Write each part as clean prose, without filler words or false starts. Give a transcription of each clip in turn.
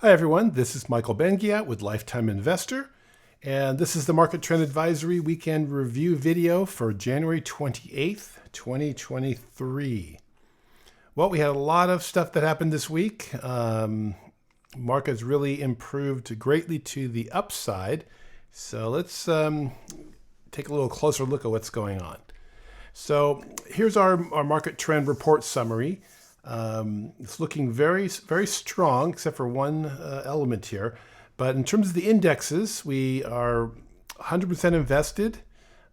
Hi everyone, this is Michael Bengiat with Lifetime Investor, and this is the Market Trend Advisory Weekend Review video for January 28th, 2023. Well, we had a lot of stuff that happened this week. Markets really improved greatly to the upside, so let's take a little closer look at what's going on. So here's our market trend report summary. It's looking very, very strong, except for one element here. But in terms of the indexes, we are 100% invested.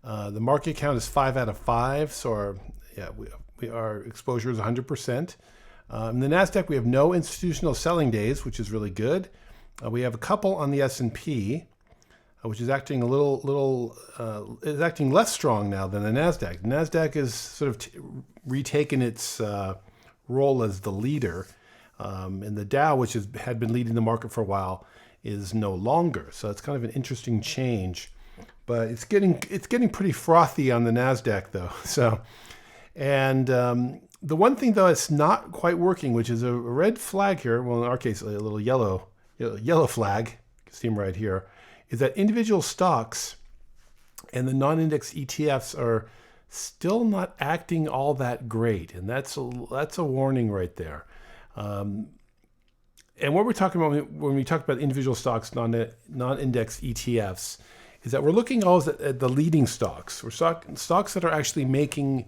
The market count is 5 out of 5, so our exposure is 100%. In the Nasdaq, we have no institutional selling days, which is really good. We have a couple on the S&P, which is acting is acting less strong now than the Nasdaq. The Nasdaq is sort of retaken its role as the leader, and the Dow, which had been leading the market for a while, is no longer. So it's kind of an interesting change, but it's getting pretty frothy on the Nasdaq though. So, and the one thing though it's not quite working, which is a red flag here. Well, in our case, a little yellow flag. You can see them right here. Is that individual stocks and the non-index ETFs are still not acting all that great, and that's a warning right there. And what we're talking about when we talk about individual stocks, non-index ETFs, is that we're looking always at the leading stocks, or stocks that are actually making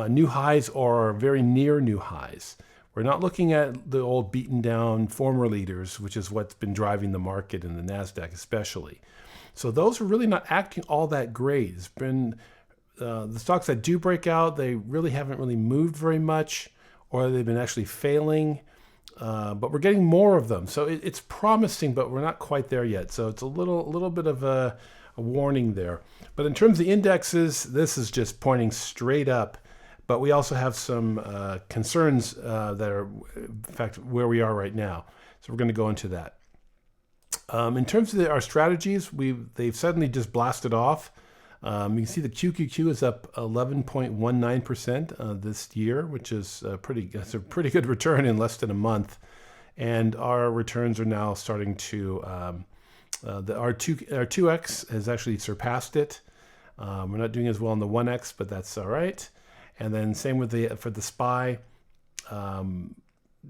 new highs or very near new highs. We're not looking at the old beaten down former leaders, which is what's been driving the market in the Nasdaq especially. So those are really not acting all that great. It's been the stocks that do break out, they really haven't moved very much, or they've been actually failing. But we're getting more of them, so it's promising, but we're not quite there yet. So it's a little bit of a warning there. But in terms of the indexes, this is just pointing straight up. But we also have some concerns that are, in fact, where we are right now. So we're going to go into that. In terms of our strategies, they've suddenly just blasted off. You can see the QQQ is up 11.19% this year, which is that's a pretty good return in less than a month. And our returns are now starting to, our 2X has actually surpassed it. We're not doing as well on the 1X, but that's all right. And then same with for the SPY. The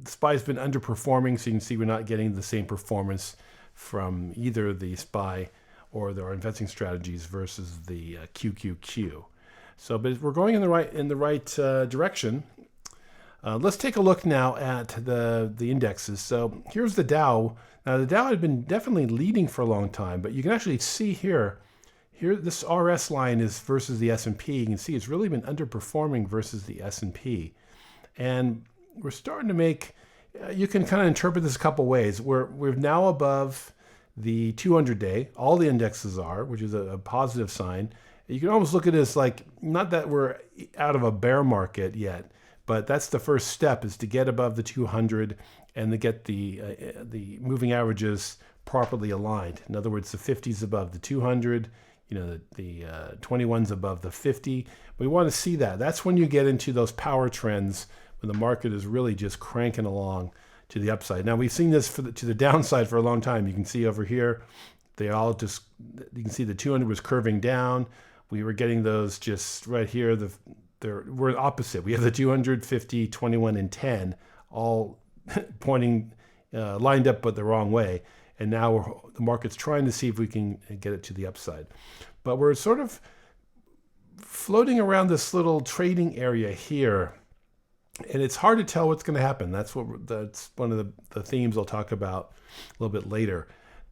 SPY's been underperforming, so you can see we're not getting the same performance from either the SPY or our investing strategies versus the QQQ. So, but we're going in the right direction. Let's take a look now at the indexes. So here's the Dow. Now the Dow had been definitely leading for a long time, but you can actually see here this RS line is versus the S&P. You can see it's really been underperforming versus the S&P, and we're starting to make. You can kind of interpret this a couple ways. We're now above the 200-day, all the indexes are, which is a positive sign. You can almost look at it as like, not that we're out of a bear market yet, but that's the first step, is to get above the 200 and to get the moving averages properly aligned. In other words, the 50's above the 200, the 21's above the 50. We want to see that. That's when you get into those power trends, when the market is really just cranking along to the upside. Now we've seen this to the downside for a long time. You can see over here, you can see the 200 was curving down. We were getting those just right here. We're opposite. We have the 200, 50, 21, and 10 all pointing, lined up but the wrong way. And now the market's trying to see if we can get it to the upside. But we're sort of floating around this little trading area here. And it's hard to tell what's going to happen. That's one of the themes I'll talk about a little bit later.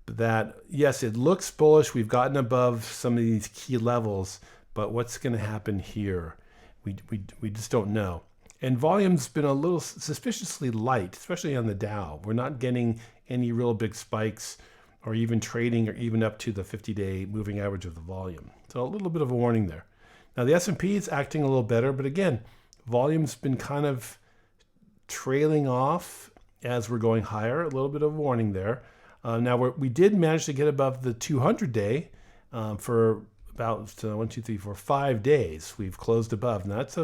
That, yes, it looks bullish. We've gotten above some of these key levels, but what's going to happen here? We just don't know. And volume's been a little suspiciously light, especially on the Dow. We're not getting any real big spikes or even trading or even up to the 50-day moving average of the volume. So a little bit of a warning there. Now the S&P is acting a little better, but again, volume's been kind of trailing off as we're going higher. A little bit of warning there. Now we did manage to get above the 200-day for about 5 days. We've closed above, and that's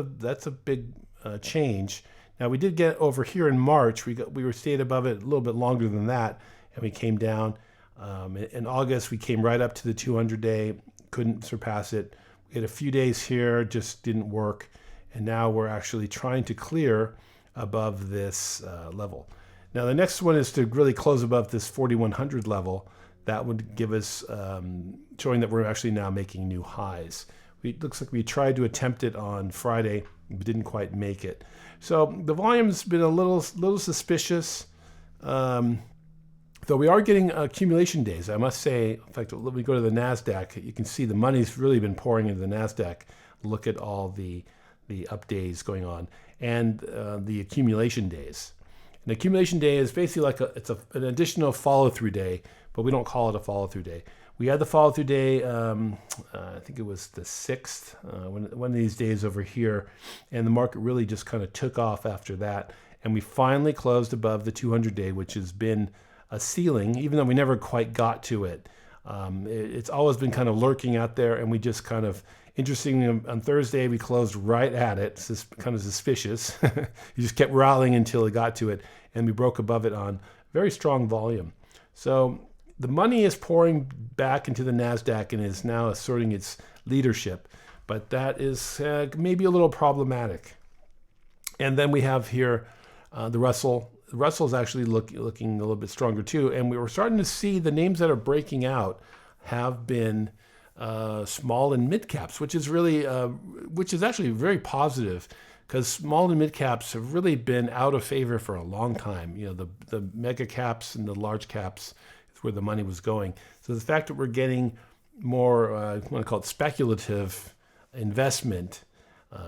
a big change. Now we did get over here in March. We stayed above it a little bit longer than that, and we came down. In August, we came right up to the 200-day, couldn't surpass it. We had a few days here, just didn't work. And now we're actually trying to clear above this level. Now, the next one is to really close above this 4,100 level. That would give us, showing that we're actually now making new highs. It looks like we tried to attempt it on Friday, but didn't quite make it. So the volume's been a little suspicious, though we are getting accumulation days. I must say, in fact, let me go to the NASDAQ. You can see the money's really been pouring into the NASDAQ. Look at all the up days going on and the accumulation days. An accumulation day is basically like an additional follow-through day, but we don't call it a follow-through day. We had the follow-through day, I think it was the 6th, one of these days over here, and the market really just kind of took off after that. And we finally closed above the 200-day, which has been a ceiling, even though we never quite got to it. It's always been kind of lurking out there, and we just kind of, interestingly, on Thursday, we closed right at it. It's just kind of suspicious. You just kept rallying until it got to it, and we broke above it on very strong volume. So the money is pouring back into the NASDAQ and is now asserting its leadership, but that is maybe a little problematic. And then we have here the Russell. The Russell is actually looking a little bit stronger too, and we were starting to see the names that are breaking out have been small and mid caps, which is really, which is actually very positive, because small and mid caps have really been out of favor for a long time. You know, the mega caps and the large caps is where the money was going. So the fact that we're getting more, I want to call it speculative investment,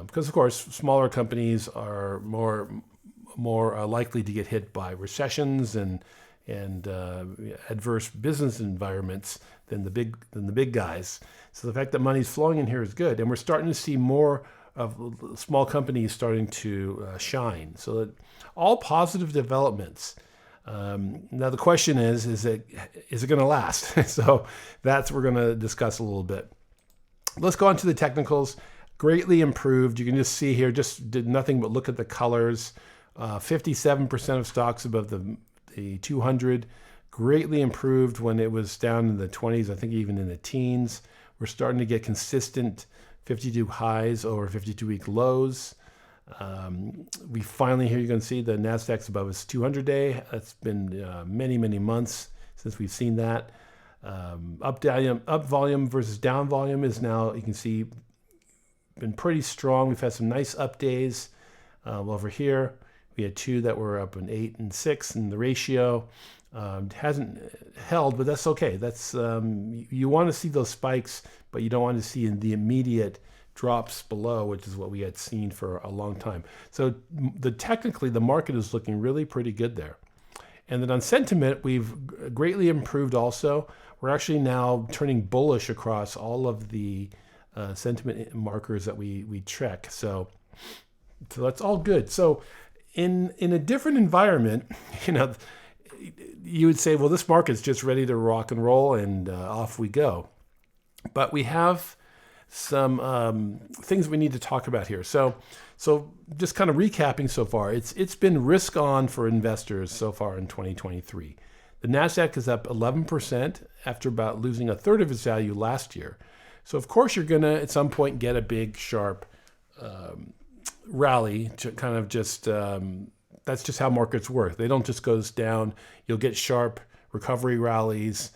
because of course smaller companies are more likely to get hit by recessions and adverse business environments than the big guys. So the fact that money's flowing in here is good, and we're starting to see more of small companies starting to shine. So that all positive developments. Now the question is it going to last? So that's what we're going to discuss a little bit. Let's go on to the technicals. Greatly improved. You can just see here, just did nothing but look at the colors. 57% of stocks above the 200, greatly improved when it was down in the 20s, I think even in the teens. We're starting to get consistent 52 highs over 52-week lows. We finally, here you can see the NASDAQ's above its 200-day. That's been many months since we've seen that. Up volume versus down volume is now, you can see, been pretty strong. We've had some nice up days over here. We had two that were up in 8 and 6 in the ratio. Hasn't held, but that's okay. That's you want to see those spikes, but you don't want to see the immediate drops below, which is what we had seen for a long time. So technically, the market is looking really pretty good there. And then on sentiment, we've greatly improved also. We're actually now turning bullish across all of the sentiment markers that we track. So that's all good. So in a different environment, you would say, well, this market's just ready to rock and roll, and off we go. But we have some things we need to talk about here. So just kind of recapping so far, it's been risk on for investors so far in 2023. The NASDAQ is up 11% after about losing a third of its value last year. So of course you're going to at some point get a big sharp rally to kind of just, that's just how markets work. They don't just go down. You'll get sharp recovery rallies,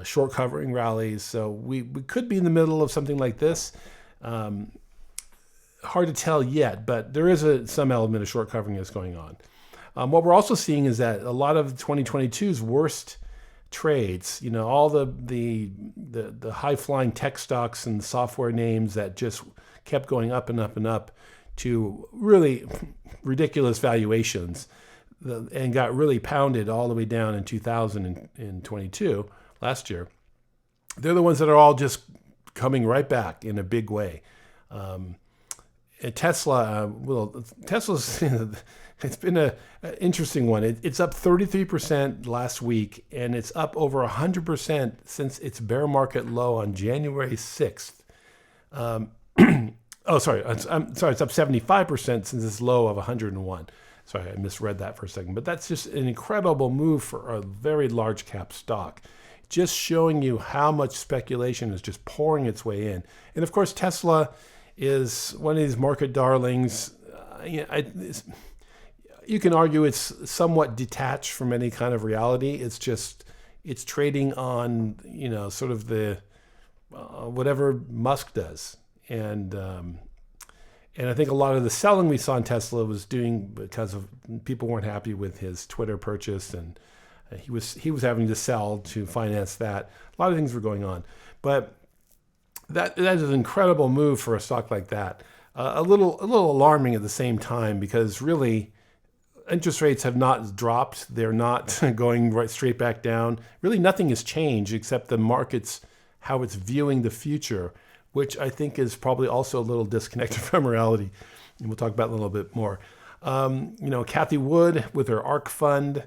short covering rallies. So we could be in the middle of something like this. Hard to tell yet, but there is some element of short covering that's going on. What we're also seeing is that a lot of 2022's worst trades, all the high flying tech stocks and software names that just kept going up and up and up to really ridiculous valuations and got really pounded all the way down in 2022, last year. They're the ones that are all just coming right back in a big way. Tesla, Tesla's, it's been an interesting one. It's up 33% last week, and it's up over 100% since its bear market low on January 6th. I'm sorry, it's up 75% since its low of 101. Sorry, I misread that for a second. But that's just an incredible move for a very large cap stock. Just showing you how much speculation is just pouring its way in. And of course, Tesla is one of these market darlings. You can argue it's somewhat detached from any kind of reality. It's trading on, sort of the whatever Musk does. And I think a lot of the selling we saw in Tesla was doing because of people weren't happy with his Twitter purchase, and he was having to sell to finance that. A lot of things were going on, but that is an incredible move for a stock like that. A little alarming at the same time, because really interest rates have not dropped. They're not going right straight back down. Really nothing has changed except the market's how it's viewing the future, which I think is probably also a little disconnected from reality. And we'll talk about it a little bit more. Kathy Wood with her ARK fund,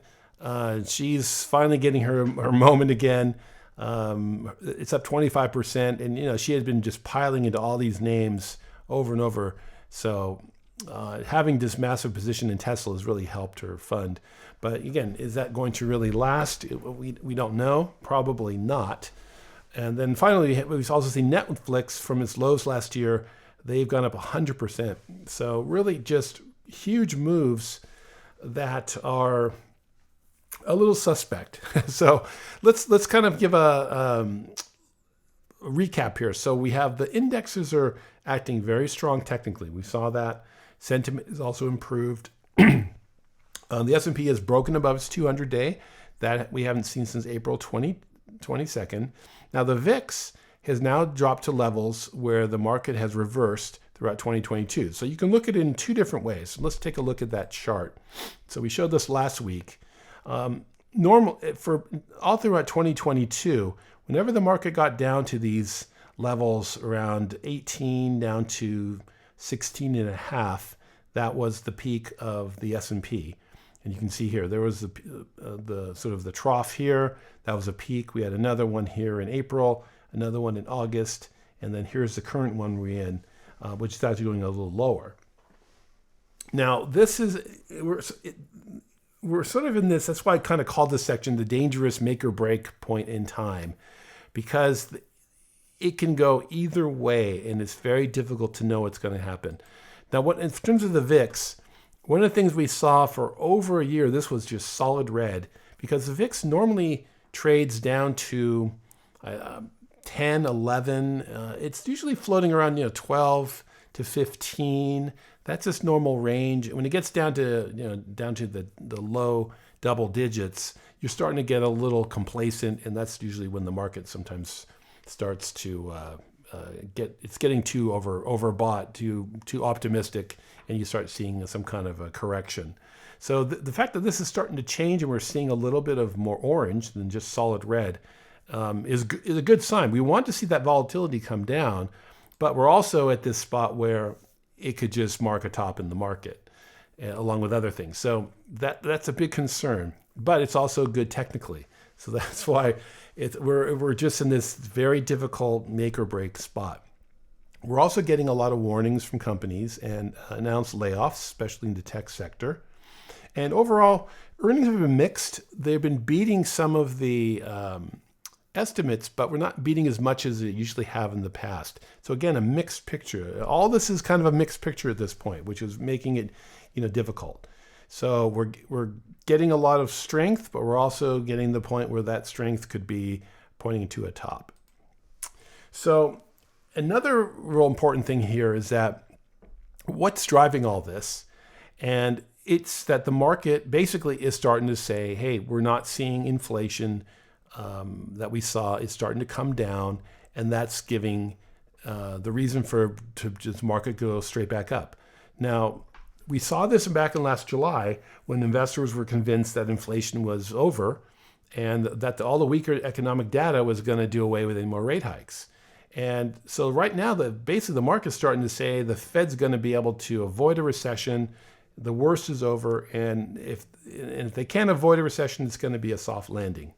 she's finally getting her moment again. It's up 25%. And, she had been just piling into all these names over and over. So having this massive position in Tesla has really helped her fund. But again, is that going to really last? We don't know. Probably not. And then finally, we've also seen Netflix from its lows last year. They've gone up 100%. So really just huge moves that are a little suspect. So let's kind of give a recap here. So we have the indexes are acting very strong technically. We saw that. Sentiment is also improved. The S&P has broken above its 200-day. That we haven't seen since April 22nd. Now, the VIX has now dropped to levels where the market has reversed throughout 2022. So you can look at it in two different ways. Let's take a look at that chart. So we showed this last week. For all throughout 2022, whenever the market got down to these levels around 18 down to 16 and a half, that was the peak of the S&P. And you can see here, there was the sort of the trough here. That was a peak. We had another one here in April, another one in August, and then here's the current one we're in, which is actually going a little lower. Now, we're sort of in this, that's why I kind of called this section the dangerous make or break point in time, because it can go either way, and it's very difficult to know what's going to happen. Now, in terms of the VIX, one of the things we saw for over a year, this was just solid red, because the VIX normally trades down to 10, 11. It's usually floating around 12 to 15. That's just normal range. When it gets down to the low double digits, you're starting to get a little complacent, and that's usually when the market sometimes starts to getting too overbought, too optimistic, and you start seeing some kind of a correction. So the fact that this is starting to change and we're seeing a little bit of more orange than just solid red is a good sign. We want to see that volatility come down, but we're also at this spot where it could just mark a top in the market, along with other things. So that's a big concern, but it's also good technically. So that's why we're just in this very difficult make or break spot. We're also getting a lot of warnings from companies and announced layoffs, especially in the tech sector. And overall, earnings have been mixed. They've been beating some of the estimates, but we're not beating as much as they usually have in the past. So again, a mixed picture. All this is kind of a mixed picture at this point, which is making it, difficult. So we're getting a lot of strength, but we're also getting the point where that strength could be pointing to a top. So another real important thing here is that what's driving all this, and it's that the market basically is starting to say, hey, we're not seeing inflation that we saw. It's starting to come down, and that's giving the reason to just market go straight back up. Now, we saw this back in last July when investors were convinced that inflation was over and that all the weaker economic data was going to do away with any more rate hikes. And so right now, basically the market's starting to say the Fed's going to be able to avoid a recession. The worst is over, and if they can't avoid a recession, it's going to be a soft landing.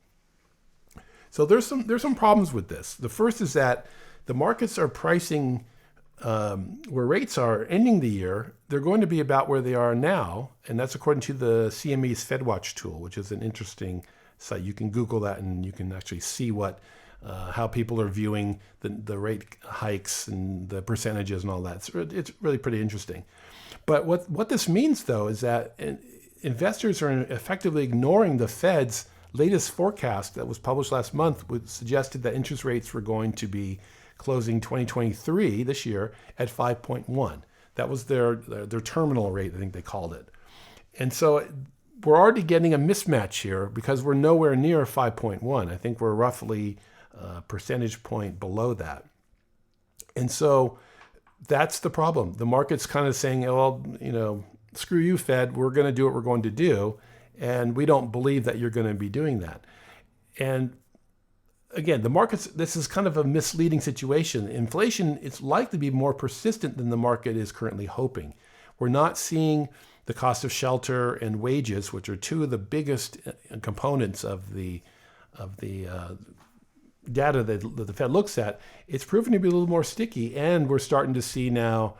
So there's some problems with this. The first is that the markets are pricing where rates are ending the year. they're going to be about where they are now, and that's according to the CME's FedWatch tool, which is an interesting site. You can Google that, and you can actually see how people are viewing the rate hikes and the percentages and all that. It's really pretty interesting. But what this means, though, is that investors are effectively ignoring the Fed's latest forecast that was published last month, which suggested that interest rates were going to be closing 2023, this year, at 5.1. That was their terminal rate, I think they called it. And so we're already getting a mismatch here because we're nowhere near 5.1. I think we're roughly a percentage point below that. And so that's the problem. The market's kind of saying, well, screw you, Fed, we're going to do what we're going to do. And we don't believe that you're going to be doing that. And again, this is kind of a misleading situation. Inflation is likely to be more persistent than the market is currently hoping. We're not seeing the cost of shelter and wages, which are two of the biggest components of the data that the Fed looks at. It's proven to be a little more sticky, and we're starting to see now,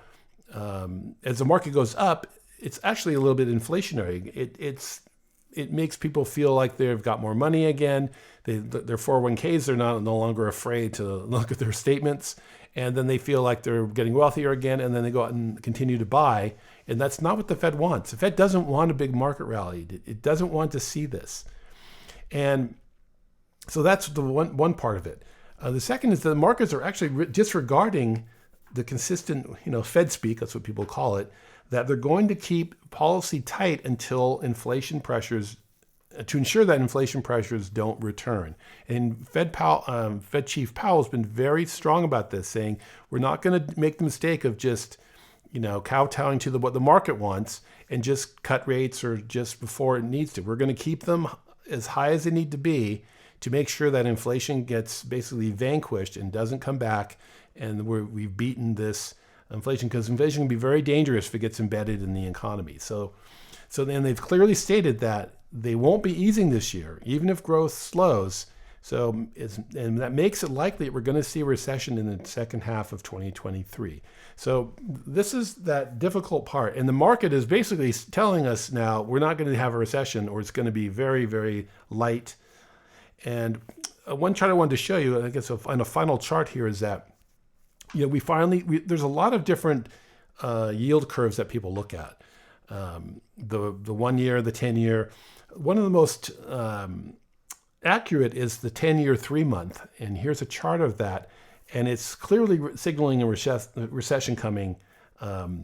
as the market goes up, it's actually a little bit inflationary. It makes people feel like they've got more money again. Their 401ks, they're no longer afraid to look at their statements, and then they feel like they're getting wealthier again, and then they go out and continue to buy. And that's not what the Fed wants. The Fed doesn't want a big market rally. It doesn't want to see this. And so that's the one part of it. The second is that the markets are actually disregarding the consistent, Fed speak, that's what people call it, that they're going to keep policy tight until inflation pressures, to ensure that inflation pressures don't return. And Fed Chief Powell has been very strong about this, saying we're not going to make the mistake of just, kowtowing to what the market wants and just cut rates or just before it needs to. We're going to keep them as high as they need to be to make sure that inflation gets basically vanquished and doesn't come back, and we've beaten this inflation, because inflation can be very dangerous if it gets embedded in the economy. So then they've clearly stated that they won't be easing this year, even if growth slows. And that makes it likely that we're going to see a recession in the second half of 2023. So this is that difficult part. And the market is basically telling us now we're not going to have a recession, or it's going to be very, very light. And one chart I wanted to show you, I guess on a final chart here, is that there's a lot of different yield curves that people look at. The 1 year, the 10 year. One of the most accurate is the 10-year 3-month. And here's a chart of that. And it's clearly signaling a recession coming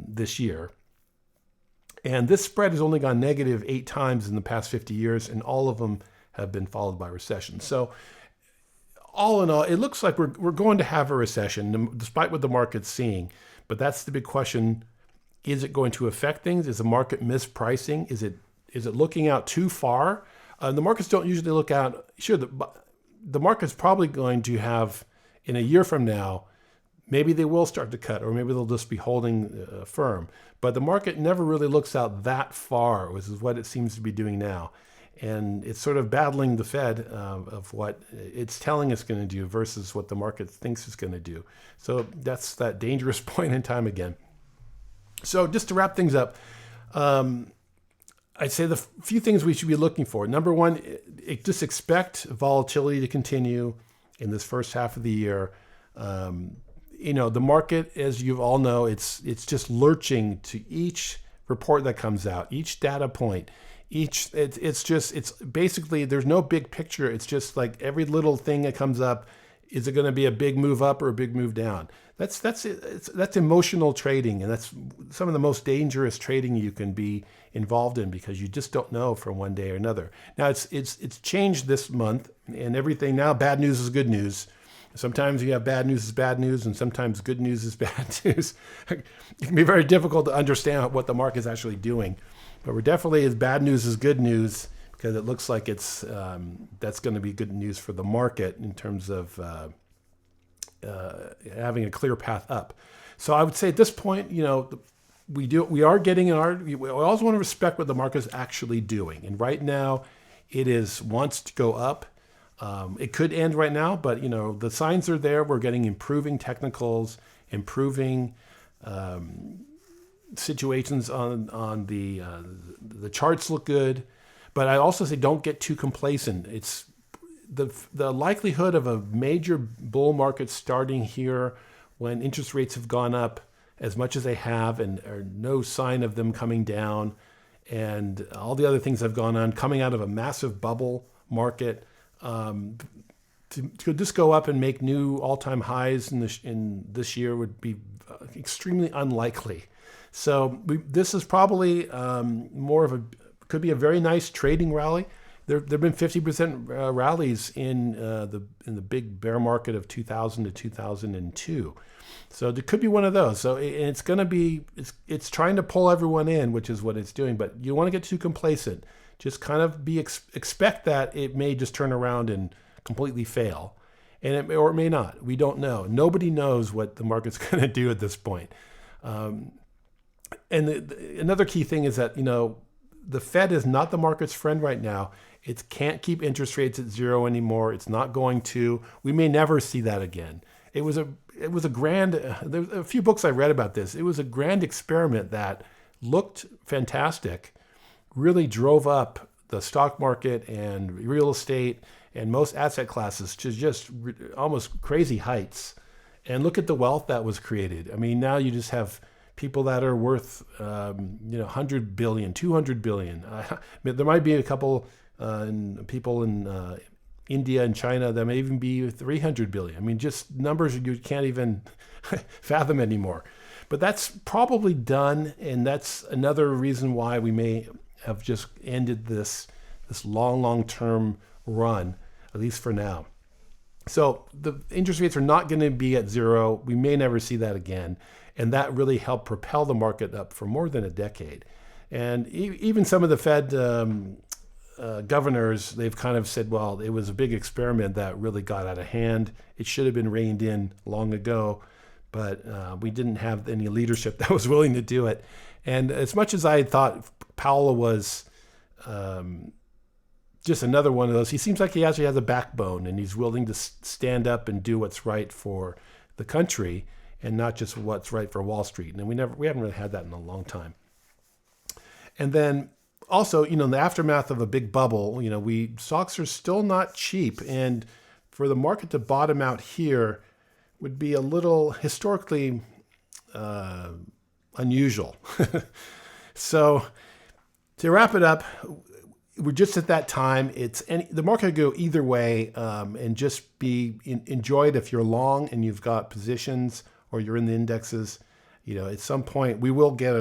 this year. And this spread has only gone negative 8 times in the past 50 years, and all of them have been followed by recession. So all in all, it looks like we're going to have a recession, despite what the market's seeing. But that's the big question. Is it going to affect things? Is the market mispricing? Is it looking out too far? The markets don't usually look out. Sure, the market's probably going to have, in a year from now, maybe they will start to cut, or maybe they'll just be holding firm. But the market never really looks out that far, which is what it seems to be doing now. And it's sort of battling the Fed of what it's telling it's going to do versus what the market thinks it's going to do. So that's that dangerous point in time again. So just to wrap things up, I'd say the few things we should be looking for. Number one, just expect volatility to continue in this first half of the year. The market, as you all know, it's just lurching to each report that comes out, each data point. It's basically, there's no big picture. It's just like every little thing that comes up, is it going to be a big move up or a big move down? That's emotional trading, and that's some of the most dangerous trading you can be involved in, because you just don't know from one day or another. Now it's changed this month, and everything now, bad news is good news. Sometimes you have bad news is bad news, and sometimes good news is bad news. It can be very difficult to understand what the market is actually doing. But we're definitely, as bad news is good news, because it looks like that's going to be good news for the market in terms of having a clear path up. So I would say at this point, we are getting we also want to respect what the market is actually doing. And right now, wants to go up. It could end right now, but the signs are there. We're getting improving technicals, improving situations on the charts look good, but I also say don't get too complacent. It's the likelihood of a major bull market starting here when interest rates have gone up as much as they have and are no sign of them coming down, and all the other things that have gone on, coming out of a massive bubble market, to just go up and make new all-time highs in this year would be extremely unlikely. So this is probably could be a very nice trading rally. There've been 50% rallies in the big bear market of 2000 to 2002. So there could be one of those. So it's going to be it's trying to pull everyone in, which is what it's doing. But you don't want to get too complacent. Just kind of expect that it may just turn around and completely fail, or it may not. We don't know. Nobody knows what the market's going to do at this point. And another key thing is that the Fed is not the market's friend right now. It can't keep interest rates at zero anymore. It's not going to. We may never see that again. It was a grand. There's a few books I read about this. It was a grand experiment that looked fantastic, really drove up the stock market and real estate and most asset classes to just almost crazy heights. And look at the wealth that was created. I mean, now you just have people that are worth 100 billion, 200 billion. There might be a couple people in India and China that may even be 300 billion. I mean, just numbers you can't even fathom anymore. But that's probably done, and that's another reason why we may have just ended this long-term run, at least for now. So the interest rates are not going to be at zero. We may never see that again. And that really helped propel the market up for more than a decade. And even some of the Fed governors, they've kind of said, well, it was a big experiment that really got out of hand. It should have been reined in long ago, but we didn't have any leadership that was willing to do it. And as much as I thought Powell was just another one of those, he seems like he actually has a backbone and he's willing to stand up and do what's right for the country and not just what's right for Wall Street. And we haven't really had that in a long time. And then also, in the aftermath of a big bubble, stocks are still not cheap. And for the market to bottom out here would be a little historically unusual. So to wrap it up, we're just at that time. The market could go either way, and just enjoy it if you're long and you've got positions or you're in the indexes. At some point we will get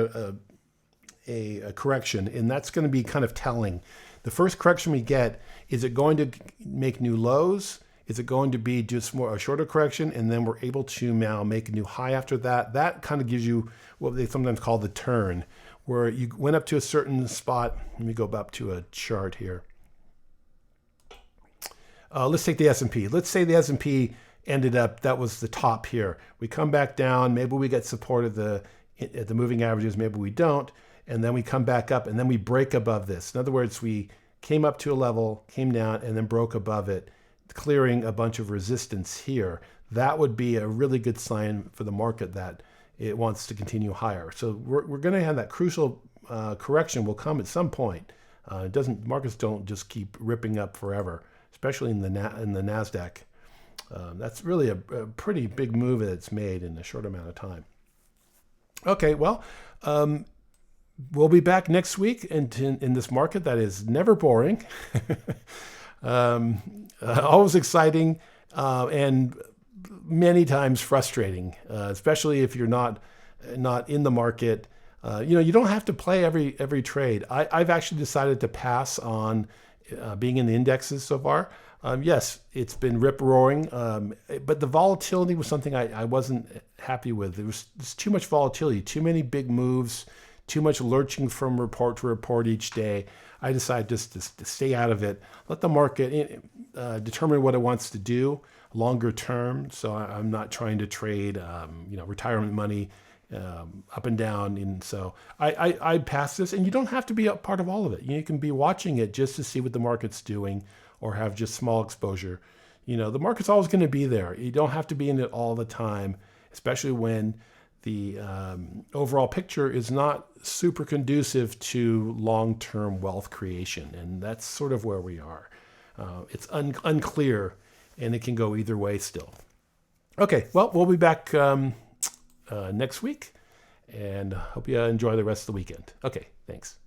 a correction, and that's going to be kind of telling. The first correction we get, is it going to make new lows? Is it going to be just more a shorter correction, and then we're able to now make a new high after that? That kind of gives you what they sometimes call the turn, where you went up to a certain spot. Let me go back to a chart here. Let's take the S&P. Let's say the S&P ended up, that was the top here. We come back down. Maybe we get support at the moving averages. Maybe we don't. And then we come back up, and then we break above this. In other words, we came up to a level, came down, and then broke above it, clearing a bunch of resistance here. That would be a really good sign for the market that it wants to continue higher. So we're going to have that crucial correction will come at some point. Markets don't just keep ripping up forever, especially in the Nasdaq. That's really a pretty big move that it's made in a short amount of time. Okay, well, we'll be back next week in this market that is never boring, always exciting, and many times frustrating, especially if you're not in the market. You don't have to play every trade. I've actually decided to pass on being in the indexes so far. Yes, it's been rip-roaring, but the volatility was something I wasn't happy with. There's too much volatility, too many big moves, too much lurching from report to report each day. I decided just to stay out of it, let the market determine what it wants to do longer term. So I'm not trying to trade, retirement money up and down. And so I pass this, and you don't have to be a part of all of it. You can be watching it just to see what the market's doing, or have just small exposure. The market's always going to be there. You don't have to be in it all the time, especially when the overall picture is not super conducive to long-term wealth creation. And that's sort of where we are. It's unclear, and it can go either way still. Okay, well, we'll be back next week, and hope you enjoy the rest of the weekend. Okay, thanks.